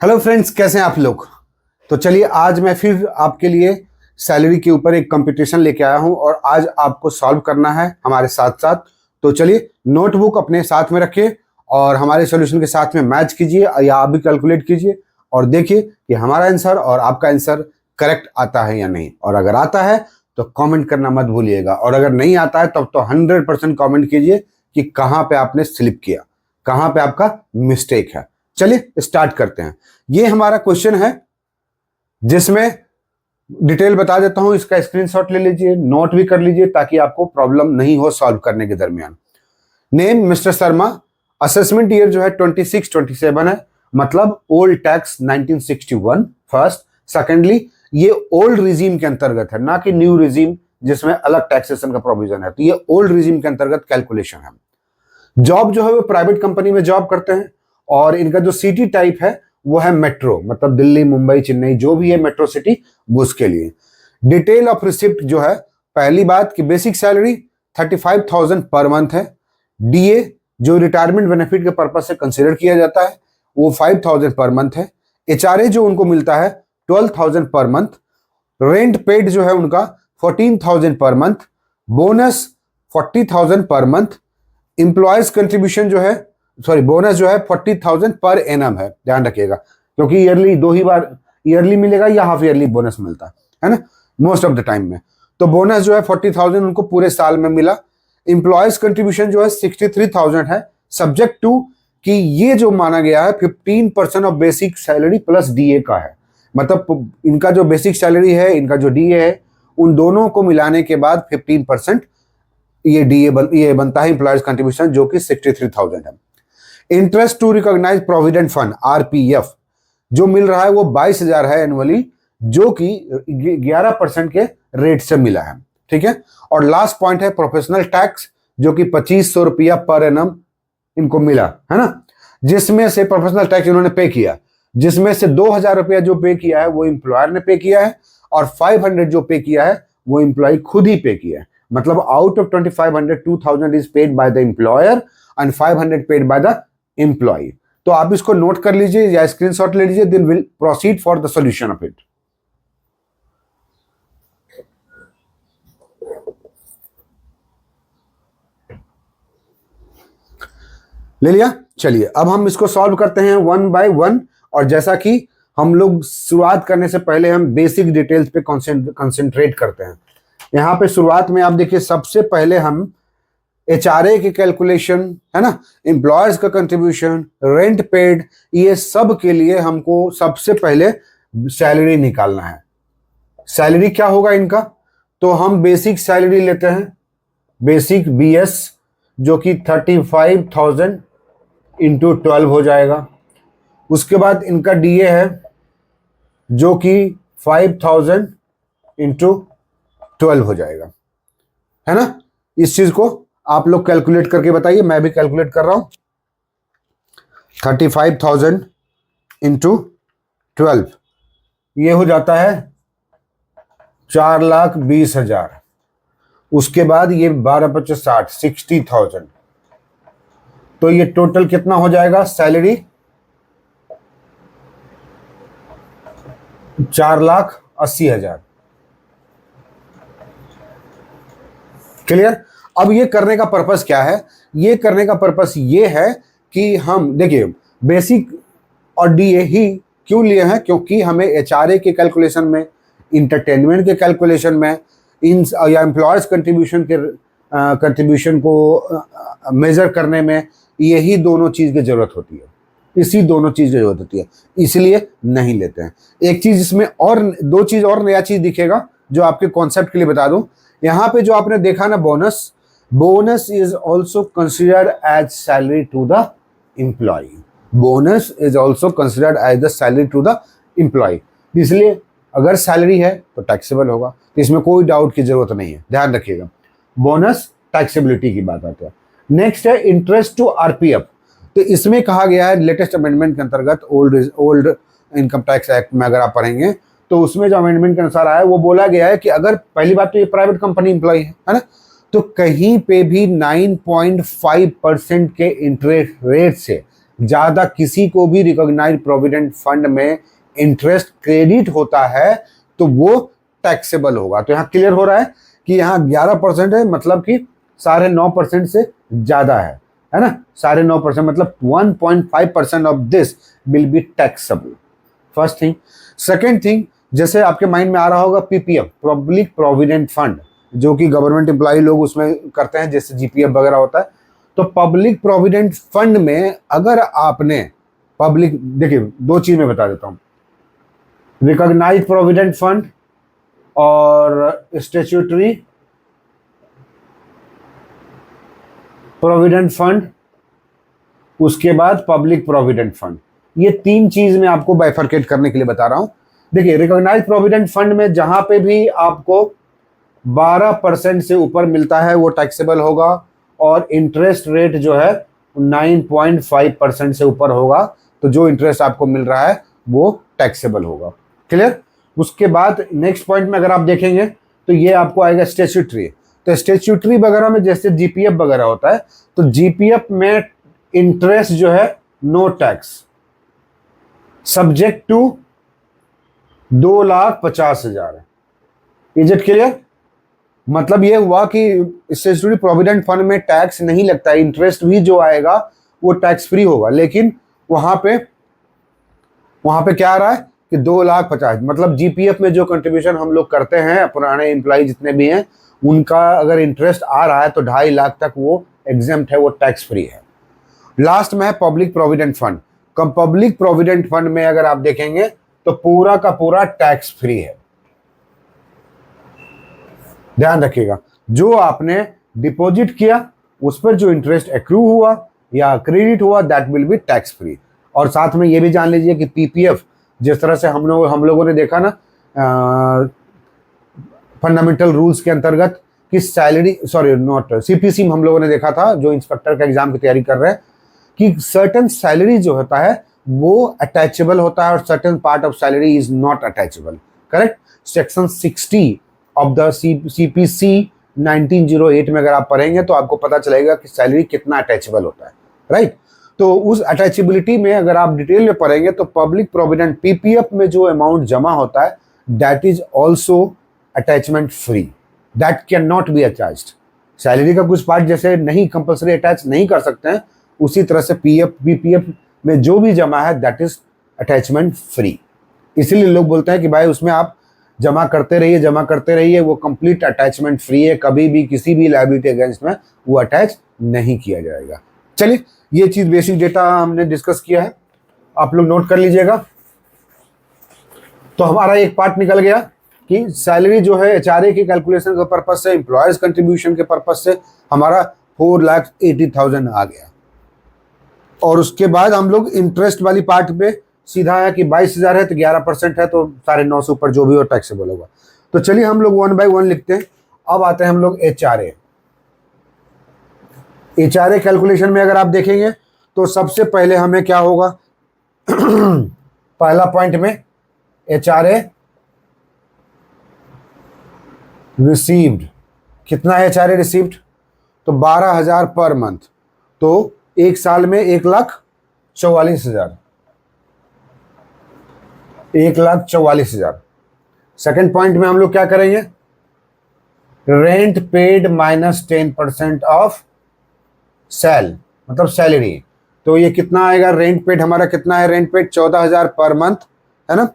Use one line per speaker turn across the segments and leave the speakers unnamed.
Hello friends, कैसे हैं आप लोग। तो चलिए आज मैं फिर आपके लिए सैलरी के ऊपर एक कंपटीशन लेके आया हूं और आज आपको सॉल्व करना है हमारे साथ साथ। तो चलिए नोटबुक अपने साथ में रखिए और हमारे सॉल्यूशन के साथ में मैच कीजिए या आप भी कैलकुलेट कीजिए और देखिए कि हमारा आंसर और आपका आंसर करेक्ट आता है या नहीं। और अगर आता है तो कमेंट करना मत भूलिएगा और अगर नहीं आता है तब तो 100% कमेंट कीजिए कि कहाँ पे आपने स्लिप किया, कहाँ पे आपका मिस्टेक है। चलिए स्टार्ट करते हैं। ये हमारा क्वेश्चन है जिसमें डिटेल बता देता हूं, इसका स्क्रीनशॉट ले लीजिए, नोट भी कर लीजिए ताकि आपको प्रॉब्लम नहीं हो सॉल्व करने के दरमियान। Name mister Sharma, assessment year जो है 26-27 है, मतलब ओल्ड टैक्स 1961 फर्स्ट। सेकेंडली ये ओल्ड रिजीम के अंतर्गत है, ना कि न्यू रिजीम जिसमें अलग टैक्सेशन का प्रोविजन है। तो ये ओल्ड रिजीम के अंतर्गत कैलकुलेशन है। जॉब जो है वो प्राइवेट कंपनी में जॉब करते हैं और इनका जो सिटी टाइप है वो है मेट्रो, मतलब दिल्ली, मुंबई, चेन्नई जो भी है मेट्रो सिटी वो उसके लिए। डिटेल ऑफ रिसिप्ट जो है, पहली बात कि बेसिक सैलरी 35,000 पर मंथ है। डीए जो रिटायरमेंट बेनिफिट के पर्पज से कंसिडर किया जाता है वो 5,000 पर मंथ है। एचआरए जो उनको मिलता है 12,000 पर मंथ। रेंट पेड जो है उनका 14,000 per month. Bonus 40,000 per month. Employees contribution जो है बोनस जो है 40,000 पर एनम है, ध्यान रखिएगा, क्योंकि ईयरली दो ही बार ईयरली मिलेगा या हाफ ईयरली बोनस मिलता है ना मोस्ट ऑफ द टाइम में। तो बोनस जो है 40,000 उनको पूरे साल में मिला। इंप्लॉयज कंट्रीब्यूशन जो है 63,000 है, सब्जेक्ट टू कि ये जो माना गया है 15% of basic salary plus DA का है, मतलब इनका जो बेसिक सैलरी है, इनका जो डीए है, उन दोनों को मिलाने के बाद 15% ये डीए बनता है इंप्लॉयज कंट्रीब्यूशन, जो कि 63,000 है। Interest to recognise provident fund RPF जो मिल रहा है वो 22,000 है एनुअली, जो कि 11% के रेट से मिला है, ठीक है। और लास्ट पॉइंट है प्रोफेशनल टैक्स, जो कि 2,500 रुपया पर एनम इनको मिला है ना, जिसमें से प्रोफेशनल टैक्स इन्होंने पे किया, जिसमें से 2,000 रुपया जो पे किया है वो इंप्लॉयर ने पे किया है और 500 जो पे किया है वो इंप्लॉय खुद ही पे किया है। मतलब out of 2,500 2,000 is paid by the employer and 500 paid by the employ. तो आप इसको नोट कर लीजिए या स्क्रीनशॉट ले लीजिए, then will proceed for the solution of it. ले लिया। चलिए अब हम इसको सॉल्व करते हैं वन बाय वन। और जैसा कि हम लोग शुरुआत करने से पहले हम बेसिक डिटेल्स पे कंसंट्रेट करते हैं। यहां पे शुरुआत में आप देखिए, सबसे पहले हम एचआरए की कैलकुलेशन है ना, एम्प्लॉयर्स का कंट्रीब्यूशन, रेंट पेड, ये सब के लिए हमको सबसे पहले सैलरी निकालना है। सैलरी क्या होगा इनका, तो हम बेसिक सैलरी लेते हैं, बेसिक बीएस, जो कि 35,000 इंटू 12 हो जाएगा। उसके बाद इनका डीए है जो कि 5,000 इंटू 12 हो जाएगा, है ना। इस चीज को आप लोग कैलकुलेट करके बताइए, मैं भी कैलकुलेट कर रहा हूं। 35,000 इंटू 12 ये हो जाता है 4,20,000। उसके बाद ये 12×5 = 60,000। तो ये टोटल कितना हो जाएगा सैलरी, 4,80,000। क्लियर। अब ये करने का पर्पस क्या है, ये करने का पर्पस ये है कि हम देखिए बेसिक और डीए ही क्यों लिए हैं, क्योंकि हमें एचआरए के कैलकुलेशन में, इंटरटेनमेंट के कैलकुलेशन में, इन या एम्प्लॉयर्स कंट्रीब्यूशन को मेजर करने में यही दोनों चीज की जरूरत होती है, इसी दोनों चीज की जरूरत होती है, इसलिए नहीं लेते हैं। एक चीज इसमें और दो चीज और नया चीज दिखेगा जो आपके कॉन्सेप्ट के लिए बता दूं। यहां पे जो आपने देखा ना bonus is also considered as salary to the employ. Bonus is also considered as the salary to the employ, इसलिए अगर सैलरी है तो टैक्सेबल होगा, तो इसमें कोई डाउट की जरूरत नहीं है, ध्यान रखिएगा। बोनस टैक्सेबिलिटी की बात आती है। नेक्स्ट है इंटरेस्ट टू आरपीएफ। तो इसमें कहा गया है लेटेस्ट अमेंडमेंट के अंतर्गत, ओल्ड इनकम टैक्स एक्ट में अगर आप पढ़ेंगे तो उसमें जो अमेंडमेंट के अनुसार आया वो बोला गया है कि अगर पहली बात तो ये प्राइवेट कंपनी एम्प्लॉय है ना, तो कहीं पे भी 9.5% के इंटरेस्ट रेट से ज्यादा किसी को भी रिकॉग्नाइज्ड प्रोविडेंट फंड में इंटरेस्ट क्रेडिट होता है तो वो टैक्सेबल होगा। तो यहाँ क्लियर हो रहा है कि यहाँ 11% है, मतलब कि 9.5% से ज्यादा है ना। 9.5% मतलब 1.5% of this will be taxable. First thing. Second thing, जैसे आपके माइंड में आ रहा होगा पीपीएफ, पब्लिक प्रोविडेंट फंड, जो कि गवर्नमेंट एम्प्लॉय लोग उसमें करते हैं, जैसे जीपीएफ वगैरह होता है। तो पब्लिक प्रोविडेंट फंड में अगर आपने पब्लिक, देखिए दो चीज में बता देता हूं, रिकॉग्नाइज्ड प्रोविडेंट फंड और स्टैट्यूटरी प्रोविडेंट फंड, उसके बाद पब्लिक प्रोविडेंट फंड। ये तीन चीज मैं आपको बाइफरकेट करने के लिए बता रहा हूं। देखिए रिकॉग्नाइज्ड प्रोविडेंट फंड में जहां पे भी आपको 12% से ऊपर मिलता है वो टैक्सेबल होगा, और इंटरेस्ट रेट जो है 9.5% से ऊपर होगा, तो जो इंटरेस्ट आपको मिल रहा है वो टैक्सेबल होगा। क्लियर। उसके बाद नेक्स्ट पॉइंट में अगर आप देखेंगे तो ये आपको आएगा स्टैट्यूटरी। तो स्टैट्यूटरी वगैरह में जैसे जीपीएफ वगैरह होता है, तो जीपीएफ में इंटरेस्ट जो है नो टैक्स, सब्जेक्ट टू 2,50,000 है। Is it clear. मतलब ये हुआ कि स्टैट्यूटरी प्रोविडेंट फंड में टैक्स नहीं लगता, इंटरेस्ट भी जो आएगा वो टैक्स फ्री होगा, लेकिन वहां पे क्या आ रहा है कि 2,50,000, मतलब जीपीएफ में जो कंट्रीब्यूशन हम लोग करते हैं, पुराने एम्प्लॉय जितने भी हैं, उनका अगर इंटरेस्ट आ रहा है तो 2.5 लाख तक वो एग्जेम्प्ट है, वो टैक्स फ्री है। लास्ट में है public provident fund. Public provident fund में अगर आप देखेंगे तो पूरा का पूरा टैक्स फ्री है। ध्यान रखिएगा, जो आपने डिपॉजिट किया उस पर जो इंटरेस्ट एक्रू हुआ या क्रेडिट हुआ, that will B tax free. और साथ में ये भी जान लीजिए कि पीपीएफ, जिस तरह से हम लोगों ने देखा ना फंडामेंटल रूल्स के अंतर्गत कि सैलरी, सॉरी नॉट सीपीसी में हम लोगों ने देखा था, जो इंस्पेक्टर का एग्जाम की तैयारी कर रहे हैं, कि सर्टेन सैलरी जो होता है वो अटैचेबल होता है और certain part of salary is not attachable. Correct. Section 60 of the CPC 1908 में अगर आप पढ़ेंगे तो आपको पता चलेगा कि सैलरी कितना अटैचेबल होता है। राइट। तो उस अटैचेबिलिटी में अगर आप डिटेल में पढ़ेंगे तो पब्लिक प्रोविडेंट पीपीएफ में जो अमाउंट जमा होता है, that is also attachment free, that can not be attached. Salary का कुछ पार्ट जैसे नहीं कंपल्सरी अटैच नहीं कर सकते हैं, उसी तरह से पीपीएफ में जो भी जमा है दैट इज अटैचमेंट फ्री। इसीलिए लोग बोलते हैं कि भाई उसमें आप जमा करते रहिए, वो कंप्लीट अटैचमेंट फ्री है, कभी भी किसी भी लायबिलिटी अगेंस्ट में वो अटैच नहीं किया जाएगा। चलिए, ये चीज बेसिक डेटा हमने डिस्कस किया है, आप लोग नोट कर लीजिएगा। तो हमारा एक पार्ट निकल गया कि सैलरी जो है एचआरए की कैलकुलेशन के पर्पज से, एम्प्लॉयज कंट्रीब्यूशन के पर्पज से हमारा 4,80,000 आ गया। और उसके बाद हम लोग इंटरेस्ट वाली पार्ट पे सीधा है कि 22,000 है तो 11% है, तो 9.5 से ऊपर जो भी हो टैक्सेबल होगा। तो चलिए हम लोग 1 बाय 1 लिखते हैं। अब आते हैं हम लोग एचआरए कैलकुलेशन में। अगर आप देखेंगे तो सबसे पहले हमें क्या होगा पहला पॉइंट में एचआरए रिसीव्ड, कितना है एचआरए रिसीव्ड, तो 12,000 पर मंथ, तो एक साल में 1,44,000। 1,44,000। सेकेंड पॉइंट में हम लोग क्या करेंगे, rent paid minus 10% of sale, मतलब सैलरी। तो ये कितना आएगा, रेंट पेड हमारा कितना है, रेंट पेड 14,000 पर मंथ है ना।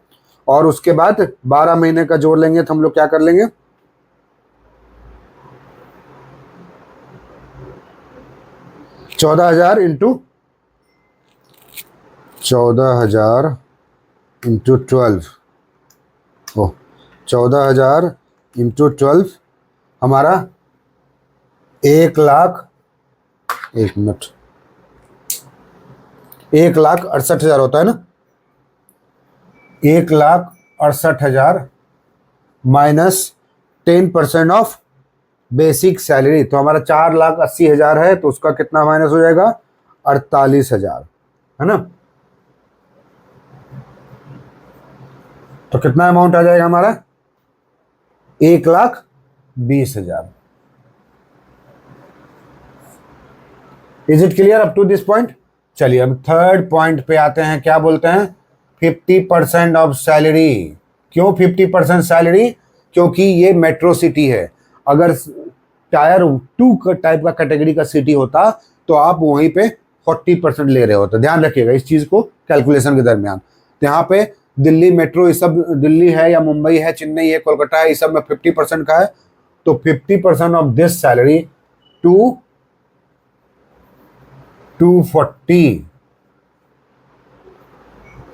और उसके बाद 12 महीने का जोड़ लेंगे तो हम लोग क्या कर लेंगे, 14,000 इंटू 12 14,000 इंटू 12 हमारा 1,68,000 होता है ना। 1,68,000 माइनस 10% ऑफ बेसिक सैलरी, तो हमारा 4,80,000 है, तो उसका कितना माइनस हो जाएगा, 48,000 है ना। तो कितना अमाउंट आ जाएगा हमारा, 1,20,000। Is it clear up to this point. चलिए अब थर्ड पॉइंट पे आते हैं, क्या बोलते हैं, 50% ऑफ सैलरी। क्यों 50% सैलरी? क्योंकि ये मेट्रो सिटी है। अगर टायर 2 टाइप का कैटेगरी का सिटी होता तो आप वहीं पे 40% ले रहे होते। ध्यान रखिएगा इस चीज को कैलकुलेशन के दरमियान। तो यहाँ पे दिल्ली मेट्रो, ये सब दिल्ली है या मुंबई है, चेन्नई है, कोलकाता है, ये सब में 50% का है। तो 50% of this salary to 240।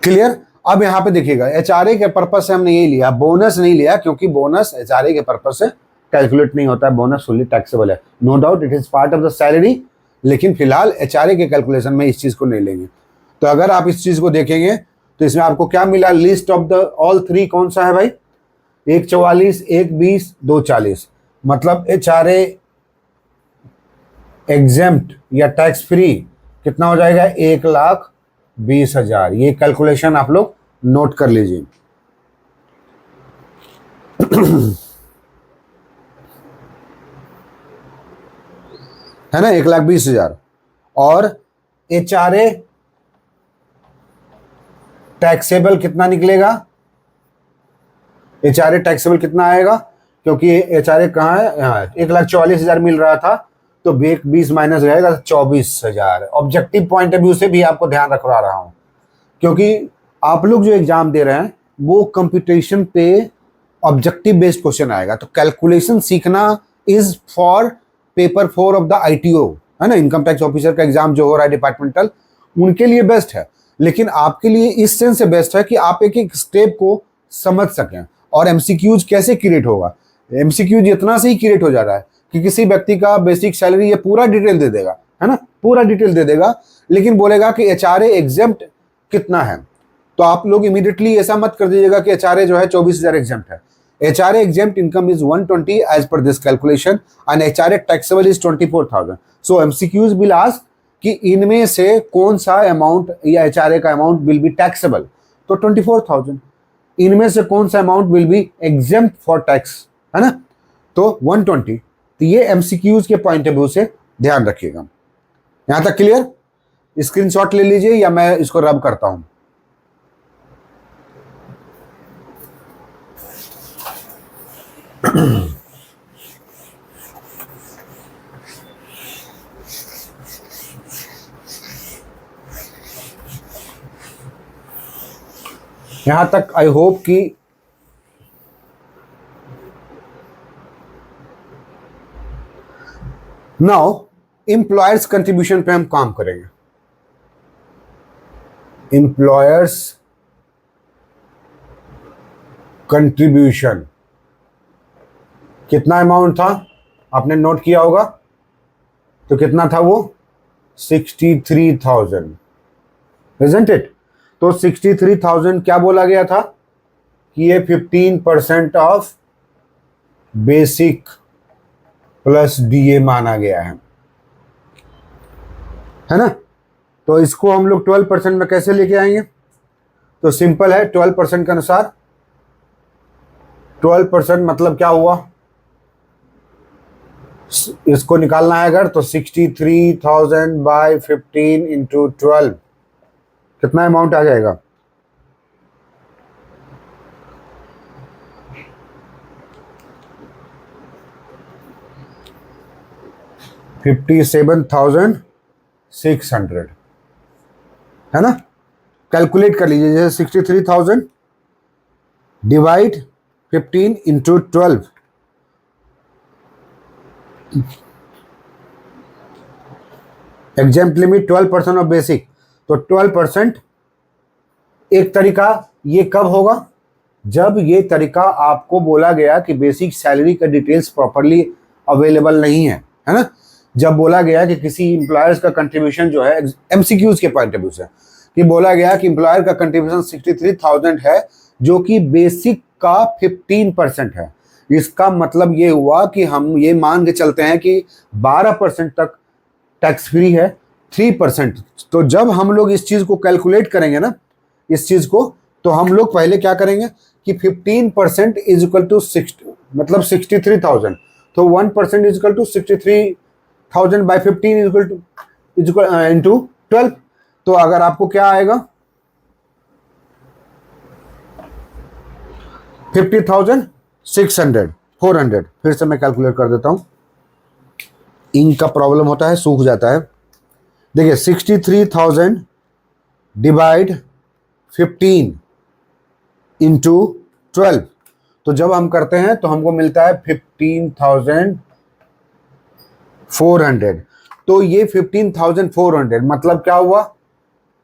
Clear? अब यहां पे देखिएगा एचआरए के पर्पस से हमने यही लिया, बोनस नहीं लिया, क्योंकि बोनस एचआरए के पर्पस से कैलकुलेट नहीं होता है, बोनस फुल्ली टैक्सेबल है। No doubt it is part of the salary, लेकिन फिलहाल एचआरए के कैलकुलेशन में इस चीज को नहीं लेंगे। तो अगर आप इस चीज को देखेंगे तो इसमें आपको क्या मिला, list of the all three कौन सा है भाई, 144, 120, 240। मतलब एचआरए एग्जेम्प्ट या टैक्स फ्री कितना हो जाएगा, 1,20,000। ये कैलकुलेशन आप लोग नोट कर लीजिए। है ना, 1,20,000। और एचआरए टैक्सेबल कितना निकलेगा, एचआरए टैक्सेबल कितना आएगा, क्योंकि एचआरए कहाँ है, यहाँ 1,44,000 मिल रहा था, तो 20 माइनस रहेगा 24,000। ऑब्जेक्टिव पॉइंट ऑफ व्यू से भी आपको ध्यान रखवा रहा हूं, क्योंकि आप लोग जो एग्जाम दे रहे हैं वो कंप्यूटेशन पे ऑब्जेक्टिव बेस्ड क्वेश्चन आएगा। तो कैलकुलेशन सीखना is for paper 4 of the ITO, है ना, इनकम टैक्स ऑफिसर का एग्जाम जो हो रहा है डिपार्टमेंटल, उनके लिए बेस्ट है। लेकिन आपके लिए इस सेंस से बेस्ट है कि आप एक एक स्टेप को समझ सकें। और एमसीक्यूज कैसे क्रिएट होगा, एमसीक्यूज इतना से ही क्रिएट हो जा रहा है कि किसी व्यक्ति का बेसिक सैलरी ये पूरा डिटेल दे देगा, है ना, पूरा डिटेल दे देगा, लेकिन बोलेगा कि एचआरए एग्जेम्प्ट कितना है। तो आप लोग इमीडिएटली ऐसा मत कर दीजिएगा कि एचआरए जो है 24,000 एग्जेम्प्ट है। HRA exempt income is 120 as per this calculation and HRA taxable is 24,000। So MCQs will ask कि इनमें से कौन सा अमाउंट या एचआरए का अमाउंट विल बी टैक्सेबल, तो 24,000। इनमें से कौन सा amount will be exempt for tax, है ना, तो 120। तो ये एमसीक्यूज के पॉइंट ऑफ व्यू से ध्यान रखिएगा। यहां तक क्लियर? स्क्रीनशॉट ले लीजिए या मैं इसको रब करता हूं। यहां तक आई होप कि नाउ एम्प्लॉयर्स कंट्रीब्यूशन पे हम काम करेंगे। एम्प्लॉयर्स कंट्रीब्यूशन कितना अमाउंट था आपने नोट किया होगा, तो कितना था वो, 63,000, इजंट इट? तो 63,000 क्या बोला गया था कि ये 15% ऑफ बेसिक प्लस डीए माना गया है ना। तो इसको हम लोग 12% में कैसे लेके आएंगे, तो सिंपल है, 12% के अनुसार 12% मतलब क्या हुआ, इसको निकालना है अगर, तो 63,000 बाय 15 इंटू 12 कितना अमाउंट आ जाएगा, $57,600, है ना। कैलकुलेट कर लीजिए, जैसे 63,000 divide 15 into 12, exempt limit 12% of basic, तो 12%। एक तरीका ये कब होगा, जब ये तरीका आपको बोला गया कि बेसिक सैलरी का डिटेल्स प्रॉपरली अवेलेबल नहीं है ना। जब बोला गया कि किसी एम्प्लॉयर्स का कंट्रीब्यूशन जो है, एमसीक्यूज के पॉइंट ऑफ व्यू से, कि बोला गया कि एम्प्लॉयर का कंट्रीब्यूशन 63,000 है, जो कि बेसिक का 15% है। इसका मतलब ये हुआ कि हम ये मान के चलते हैं कि 12% तक टैक्स फ्री है, 3%। तो जब हम लोग इस चीज को कैलकुलेट करेंगे ना, इस चीज को, तो हम लोग पहले क्या करेंगे कि 15% इज इक्वल टू 60, मतलब 63,000, तो 1% is equal to 63,000 by 15 is equal to into 12। तो अगर आपको क्या आएगा 50,600 400, फिर से मैं कैलकुलेट कर देता हूं, इंक का प्रॉब्लम होता है, सूख जाता है। देखिए 63,000 डिवाइड 15 इंटू 12, तो जब हम करते हैं तो हमको मिलता है 15,400। तो ये 15,400 मतलब क्या हुआ,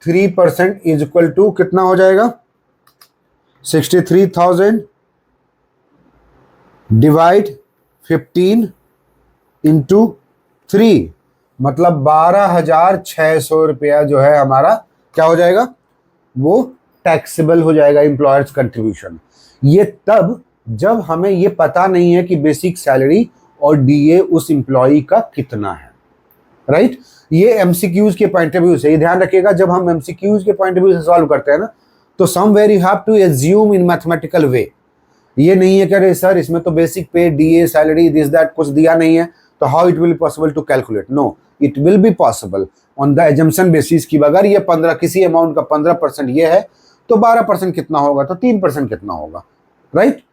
3% इज इक्वल टू कितना हो जाएगा, 63,000 डिवाइड 15 इंटू 3, मतलब 12,600 रुपया जो है हमारा क्या हो जाएगा, वो टैक्सेबल हो जाएगा एम्प्लॉयर्स कंट्रीब्यूशन। ये तब जब हमें ये पता नहीं है कि बेसिक सैलरी और डीए उस एम्प्लॉय का कितना है, राइट। ये एमसीक्यूज के पॉइंट ऑफ व्यू से, ये ध्यान रखिएगा, जब हम एमसीक्यूज के पॉइंट ऑफ व्यू से सॉल्व करते हैं ना, तो somewhere you have to assume in mathematical way. ये नहीं है कि अरे सर इसमें तो बेसिक पे, डीए, सैलरी, दिस दैट कुछ दिया नहीं है, तो how it will be possible to calculate. No, it will be possible on the assumption basis की अगर ये 15 किसी अमाउंट का 15% ये है, तो 12% कितना होगा, तो 3% कितना होगा, राइट।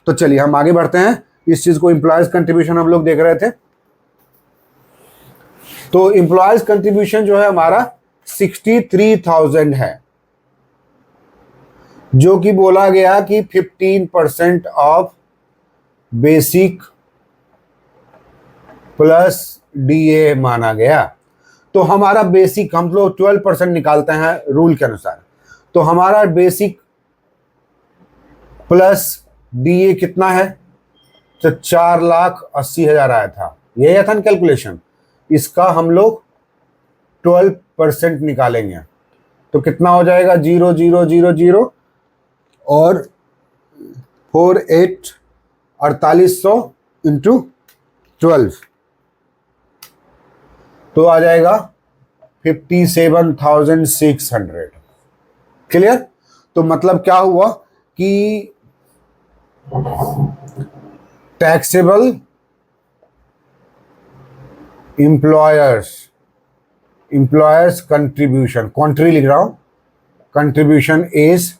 तो चलिए हम आगे बढ़ते हैं। इस चीज को एम्प्लॉयज कंट्रीब्यूशन हम लोग देख रहे थे। तो एम्प्लॉयज कंट्रीब्यूशन जो है हमारा 63,000 है, जो कि बोला गया कि 15% ऑफ बेसिक प्लस डीए माना गया। तो हमारा बेसिक, हम लोग 12% निकालते हैं रूल के अनुसार, तो हमारा बेसिक प्लस डीए कितना है, तो 4,80,000 आया था, यही आया था ना कैलकुलेशन। इसका हम लोग 12% निकालेंगे, तो कितना हो जाएगा, 0,000 और 48,4800 इंटू 12, तो आ जाएगा 57,600। क्लियर। तो मतलब क्या हुआ कि टैक्सेबल एम्प्लॉयर्स कंट्रीब्यूशन, कॉन्ट्री लिख रहा हूं, कंट्रीब्यूशन इज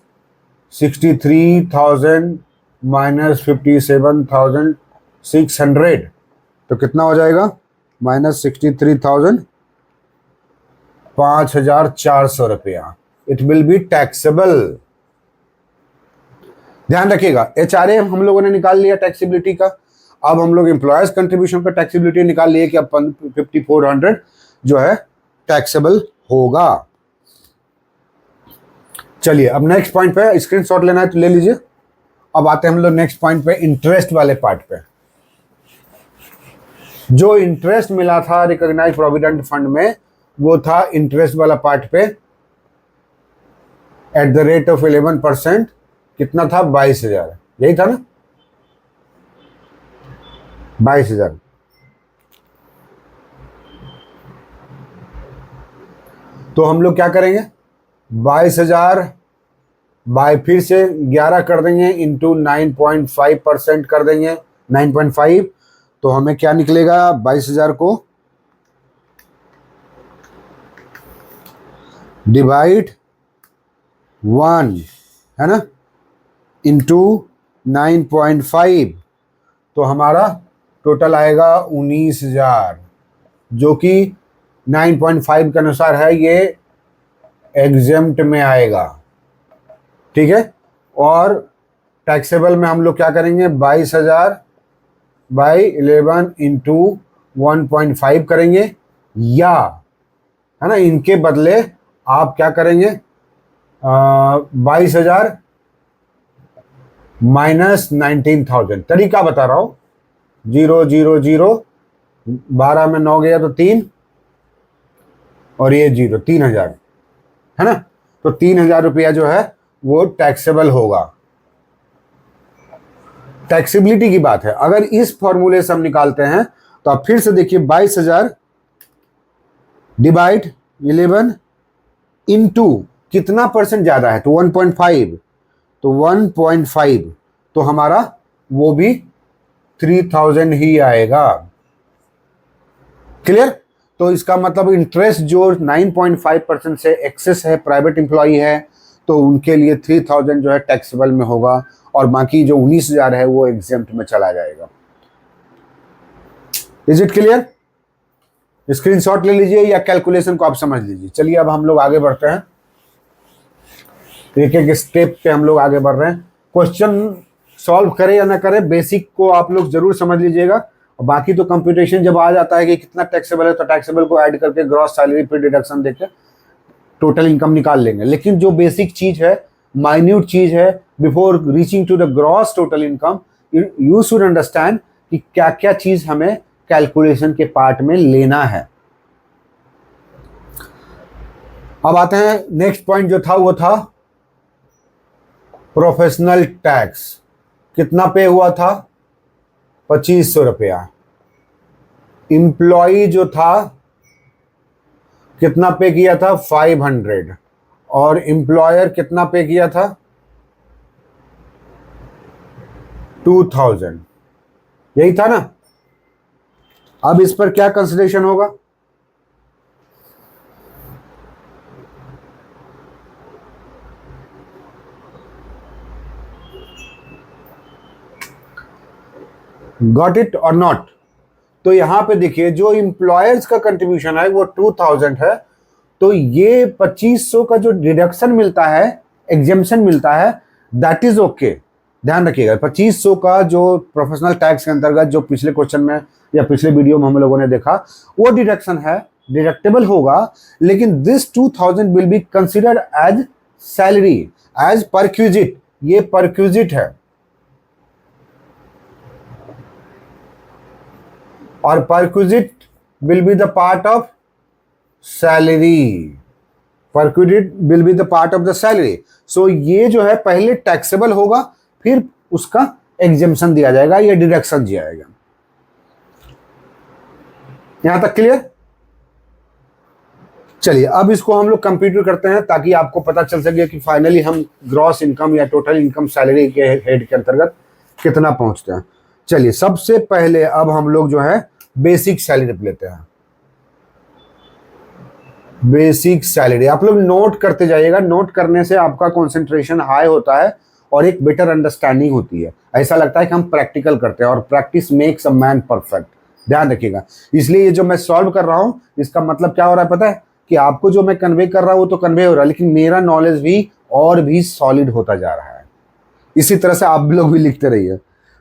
63,000 माइनस 57,600, तो कितना हो जाएगा, माइनस 63,000, 5,400 रुपया। It will be taxable. ध्यान रखिएगा, एचआरए हम लोगों ने निकाल लिया टैक्सेबिलिटी का, अब हम लोग एम्प्लॉयर्स कंट्रीब्यूशन का टैक्सेबिलिटी निकाल लिए कि अब 5,400 जो है टैक्सेबल होगा। चलिए अब नेक्स्ट पॉइंट पे स्क्रीनशॉट लेना है तो ले लीजिए। अब आते हैं हम लोग नेक्स्ट पॉइंट पे, इंटरेस्ट वाले पार्ट पे। जो इंटरेस्ट मिला था रिकॉग्नाइज प्रोविडेंट फंड में, वो था इंटरेस्ट वाला पार्ट पे एट द रेट ऑफ 11%, कितना था, 22,000, यही था ना, 22,000। तो हम लोग क्या करेंगे, 22,000 बाय फिर से 11 कर देंगे, इंटू 9.5% कर देंगे, 9.5, तो हमें क्या निकलेगा, 22,000 को डिवाइड 1 है ना, इंटू 9.5, तो हमारा टोटल आएगा 19,000, जो कि 9.5 के अनुसार है, ये एग्जेम्प्ट में आएगा, ठीक है। और टैक्सेबल में हम लोग क्या करेंगे, 22,000 बाई 11 इंटू 1.5 करेंगे, या है ना, इनके बदले आप क्या करेंगे, 22,000 माइनस 19,000, तरीका बता रहा हूं, 0,0,0, 12 में 9 गया तो 3, और ये 0, 3,000 है ना, तो 3,000 रुपया जो है वो टैक्सेबल होगा। टैक्सेबिलिटी की बात है। अगर इस फॉर्मूले से हम निकालते हैं तो आप फिर से देखिए, 22,000 डिवाइड 11 इंटू कितना परसेंट ज्यादा है, तो 1.5, तो 1.5, तो हमारा वो भी 3,000 ही आएगा। क्लियर। तो इसका मतलब इंटरेस्ट जो 9.5% से एक्सेस है, प्राइवेट एम्प्लॉई है, तो उनके लिए 3000 जो है टैक्सेबल में होगा और बाकी जो 19,000 है वो एग्जेम्प्ट में चला जाएगा। Is it clear? स्क्रीनशॉट ले लीजिए या कैलकुलेशन को आप समझ लीजिए। चलिए अब हम लोग आगे बढ़ते हैं, एक एक स्टेप पे हम लोग आगे बढ़ रहे हैं। क्वेश्चन सॉल्व करें या ना करें, बेसिक को आप लोग जरूर समझ लीजिएगा, और बाकी तो कंप्यूटेशन जब आ जाता है कि कितना टैक्सेबल है तो टैक्सेबल को ऐड करके ग्रॉस सैलरी पे डिडक्शन देके टोटल इनकम निकाल लेंगे। लेकिन जो बेसिक चीज है, माइन्यूट चीज है, before reaching to the gross total income you should understand कि क्या क्या चीज हमें कैलकुलेशन के पार्ट में लेना है। अब आते हैं नेक्स्ट पॉइंट जो था वो था प्रोफेशनल टैक्स। कितना पे हुआ था? 2500 रुपया। इंप्लॉई जो था कितना पे किया था? 500। और एम्प्लॉयर कितना पे किया था? 2000। यही था ना? अब इस पर क्या कंसिडरेशन होगा? गॉट इट और नॉट? तो यहां पे देखिए जो इंप्लॉयर्स का कंट्रीब्यूशन है वो 2000 है, तो ये 2500 का जो डिडक्शन मिलता है, एग्जेम्पशन मिलता है, दैट इज ओके। ध्यान रखिएगा 2500 का जो प्रोफेशनल टैक्स के अंतर्गत जो पिछले क्वेश्चन में या पिछले वीडियो में हम लोगों ने देखा वो डिडक्शन है, डिडक्टेबल होगा, लेकिन this 2000 will be considered as salary, as perquisite. ये परक्विजिट है और perquisite will be the part of salary. Perquisite will be the part of the salary. So ये जो है पहले टैक्सेबल होगा, फिर उसका एग्जेम्पशन दिया जाएगा या डिडक्शन दिया जाएगा। यहां तक क्लियर? चलिए अब इसको हम लोग कंप्यूटर करते हैं ताकि आपको पता चल सके कि फाइनली हम ग्रॉस इनकम या टोटल इनकम सैलरी के हेड के अंतर्गत कितना पहुंचते हैं। चलिए सबसे पहले अब हम लोग जो है बेसिक सैलरी लेते हैं। बेसिक सैलरी आप लोग नोट करते जाइएगा, नोट करने से आपका कंसंट्रेशन हाई होता है और एक बेटर अंडरस्टैंडिंग होती है। ऐसा लगता है कि हम प्रैक्टिकल करते हैं और practice makes a man perfect. ध्यान रखिएगा। इसलिए ये जो मैं सॉल्व कर रहा हूं इसका मतलब क्या हो रहा है पता है? कि आपको जो मैं कन्वे कर रहा हूं वो तो कन्वे हो रहा है, लेकिन मेरा नॉलेज भी और भी सॉलिड होता जा रहा है। इसी तरह से आप लोग भी लिखते रहिए।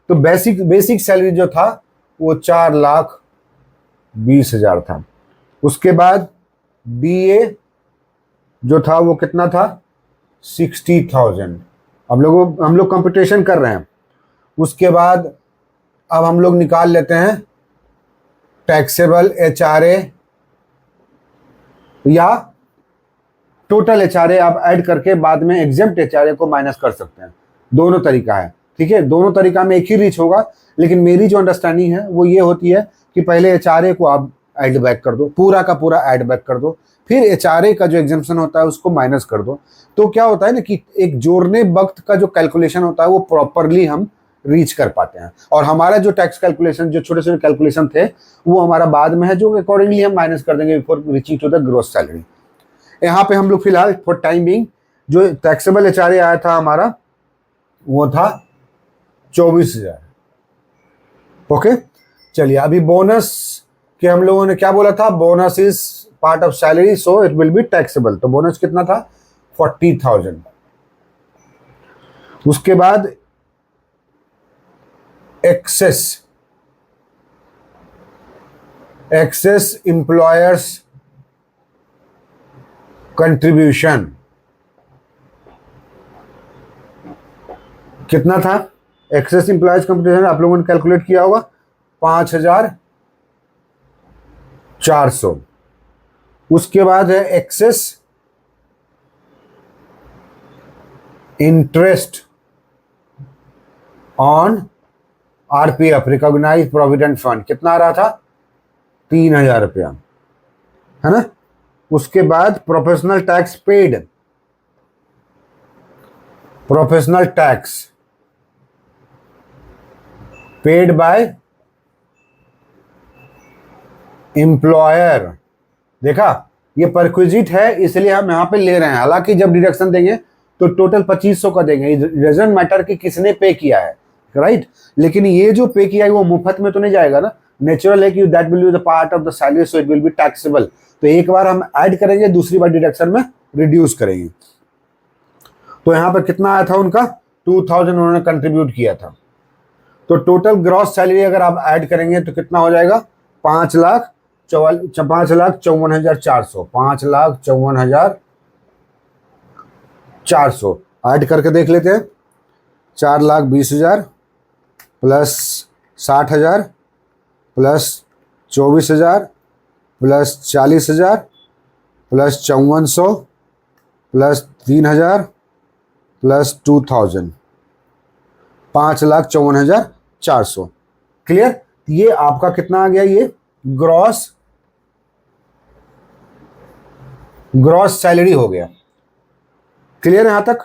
तो बेसिक सैलरी जो था वो 4,20,000 था। उसके बाद BA जो था वो कितना था? 60,000। हम लोग कंप्यूटेशन कर रहे हैं। उसके बाद अब हम लोग निकाल लेते हैं टैक्सेबल HRA या टोटल HRA। आप ऐड करके बाद में एग्जेम्प्ट HRA को माइनस कर सकते हैं। दोनों तरीका है, ठीक है? दोनों तरीका में एक ही रीच होगा, लेकिन मेरी जो अंडरस्टैंडिंग है वो ये होती है कि पहले HRA को आप ऐड बैक कर दो, पूरा का पूरा ऐड बैक कर दो, फिर HRA का जो एग्जेम्पशन होता है उसको माइनस कर दो। तो क्या होता है ना कि एक जोड़ने वक्त का जो कैलकुलेशन होता है वो प्रॉपरली हम रीच कर पाते हैं। और हमारा जो टैक्स कैलकुलेशन, जो छोटे छोटे कैलकुलेशन थे वो हमारा बाद में है, जो अकॉर्डिंगली हम माइनस कर देंगे before reaching to the gross salary. यहाँ पे हम लोग फिलहाल फॉर टाइम बिंग जो टैक्सेबल HRA आया था हमारा वो था 24,000। ओके, चलिए अभी बोनस के हम लोगों ने क्या बोला था? Bonus is part of salary so it will be taxable. तो बोनस कितना था? 40,000। उसके बाद एक्सेस एम्प्लॉयर्स कंट्रीब्यूशन कितना था? एक्सेस एम्प्लॉयर्स कंट्रीब्यूशन आप लोगों ने कैलकुलेट किया होगा 5,400। उसके बाद है excess interest on RPF recognise provident fund. कितना आ रहा था? 3,000 रुपया, है ना? उसके बाद professional tax paid, professional tax paid by employer देखा, ये परक्विजिट है इसलिए हम यहाँ पे ले रहे हैं। हालांकि जब डिडक्शन देंगे तो टोटल 2500 का देंगे, डजंट मैटर कि किसने पे किया है, राइट। लेकिन ये जो पे किया है वो मुफ्त में तो नहीं जाएगा ना, नेचुरल है कि that will be the part of the salary, so it will be taxable. तो एक बार हम ऐड करेंगे, दूसरी बार डिडक्शन में रिड्यूस करेंगे। तो यहाँ पर कितना आया था उनका, 2000 उन्होंने कंट्रीब्यूट किया था। तो टोटल ग्रॉस सैलरी अगर आप ऐड करेंगे तो कितना हो जाएगा, 5,54,400, 5,54,400 ऐड करके देख लेते हैं। 4,20,000 plus 60,000 plus 24,000 plus 40,000 plus 5400 plus 3,000 plus 2,000, 5,54,400। Clear. ये आपका कितना आ गया, ये ग्रॉस सैलरी हो गया। क्लियर है यहां तक।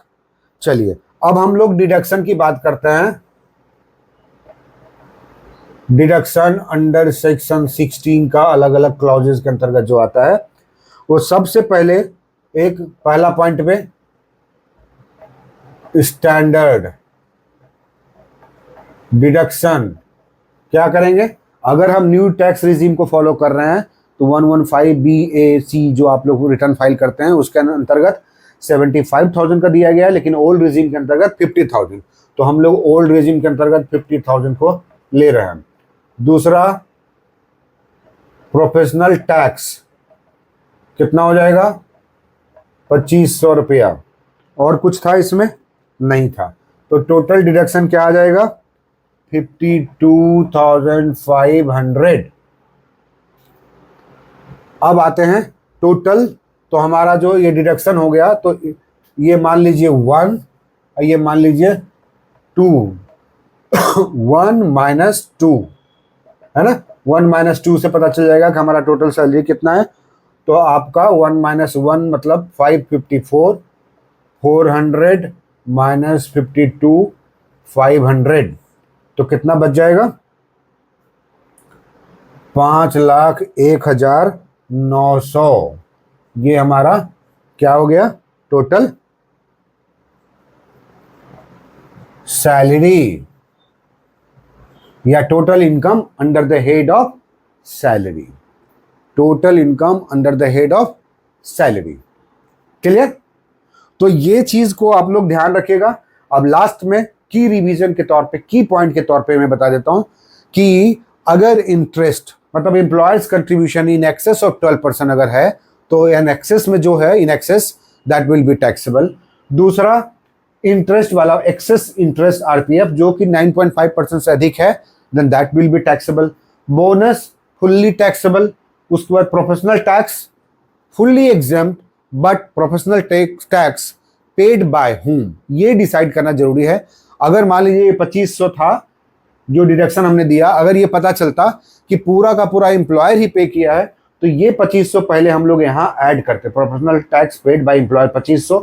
चलिए अब हम लोग डिडक्शन की बात करते हैं। डिडक्शन अंडर सेक्शन 16 का अलग अलग क्लॉजेज के अंतर्गत जो आता है, वो सबसे पहले एक पहला पॉइंट पे स्टैंडर्ड डिडक्शन क्या करेंगे, अगर हम न्यू टैक्स रिजीम को फॉलो कर रहे हैं तो 115BAC जो आप लोग रिटर्न फाइल करते हैं उसके अंतर्गत 75,000 का दिया गया है, लेकिन ओल्ड रिजीम के अंतर्गत 50,000। तो हम लोग ओल्ड रिजीम के अंतर्गत 50,000 को ले रहे हैं। दूसरा प्रोफेशनल टैक्स कितना हो जाएगा, 2,500 रुपया। और कुछ था इसमें, नहीं था। तो टोटल डिडक्शन क्या आ जाएगा, 52,500। अब आते हैं टोटल। तो हमारा जो ये डिडक्शन हो गया, तो ये मान लीजिए 1 और ये मान लीजिए 2, 1 माइनस 2 है ना। 1 माइनस 2 से पता चल जाएगा कि हमारा टोटल सैलरी कितना है। तो आपका 1 माइनस 1 मतलब 554, 400 माइनस 52, 500। तो कितना बच जाएगा, 5,01,900। ये हमारा क्या हो गया, टोटल सैलरी या total income under the head of salary. Total income under the head of salary. Clear. तो ये चीज को आप लोग ध्यान रखिएगा। अब लास्ट में की रिवीजन के तौर पे, की पॉइंट के तौर पे मैं बता देता हूं कि अगर इंटरेस्ट मतलब employer's contribution in excess of 12% अगर है तो इन एक्सेस में जो है, in excess that will be taxable. दूसरा इंटरेस्ट वाला एक्सेस इंटरेस्ट आरपीएफ जो कि 9.5% से अधिक है, then that will be taxable. Bonus fully taxable. उसके बाद professional tax fully exempt, but professional tax paid by whom, ये डिसाइड करना जरूरी है। अगर मान लीजिए ये 2500 था जो डिडक्शन हमने दिया, अगर ये पता चलता कि पूरा का पूरा एम्प्लॉयर ही पे किया है तो ये 2500 पहले हम लोग यहाँ ऐड करते, professional tax paid by employer 2500,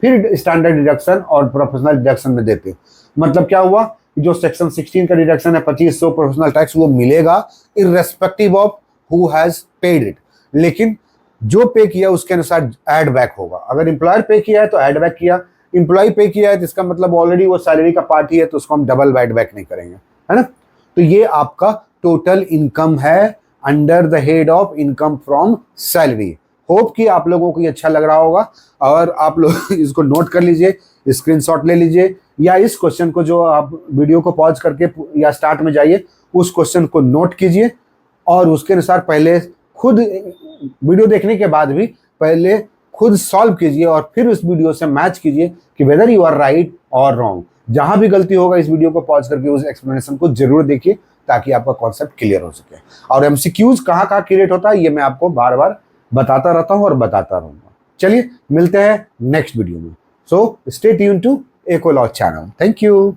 फिर स्टैंडर्ड डिडक्शन और प्रोफेशनल डिडक्शन में देते। मतलब क्या हुआ, जो सेक्शन 16 का डिडक्शन है 2500 प्रोफेशनल टैक्स वो मिलेगा irrespective of who has paid it, लेकिन जो पे किया उसके अनुसार ऐड बैक होगा। अगर एम्प्लॉयर पे किया है तो ऐड बैक किया, एम्प्लॉय पे किया है तो इसका मतलब ऑलरेडी वो सैलरी का पार्ट ही है तो उसको हम डबल ऐड बैक नहीं करेंगे, है ना। तो ये आपका टोटल इनकम है under the head of income from salary. Hope कि आप लोगों को ये अच्छा लग रहा होगा और आप लोग इसको नोट कर लीजिए, स्क्रीनशॉट ले लीजिए, या इस क्वेश्चन को जो आप वीडियो को पॉज करके या स्टार्ट में जाइए उस क्वेश्चन को नोट कीजिए और उसके अनुसार पहले खुद वीडियो देखने के बाद भी पहले खुद सॉल्व कीजिए और फिर उस वीडियो से मैच कीजिए कि वेदर यू आर राइट और रॉन्ग। जहां भी गलती होगा इस वीडियो को पॉज करके उस एक्सप्लेनेशन को जरूर देखिए ताकि आपका कॉन्सेप्ट क्लियर हो सके। और एमसीक्यूज कहाँ कहाँ क्रिएट होता है ये मैं आपको बार बार बताता रहता हूँ और बताता रहूंगा। चलिए मिलते हैं नेक्स्ट वीडियो में। सो स्टे ट्यून टू एकोलॉज चैनल। Thank you.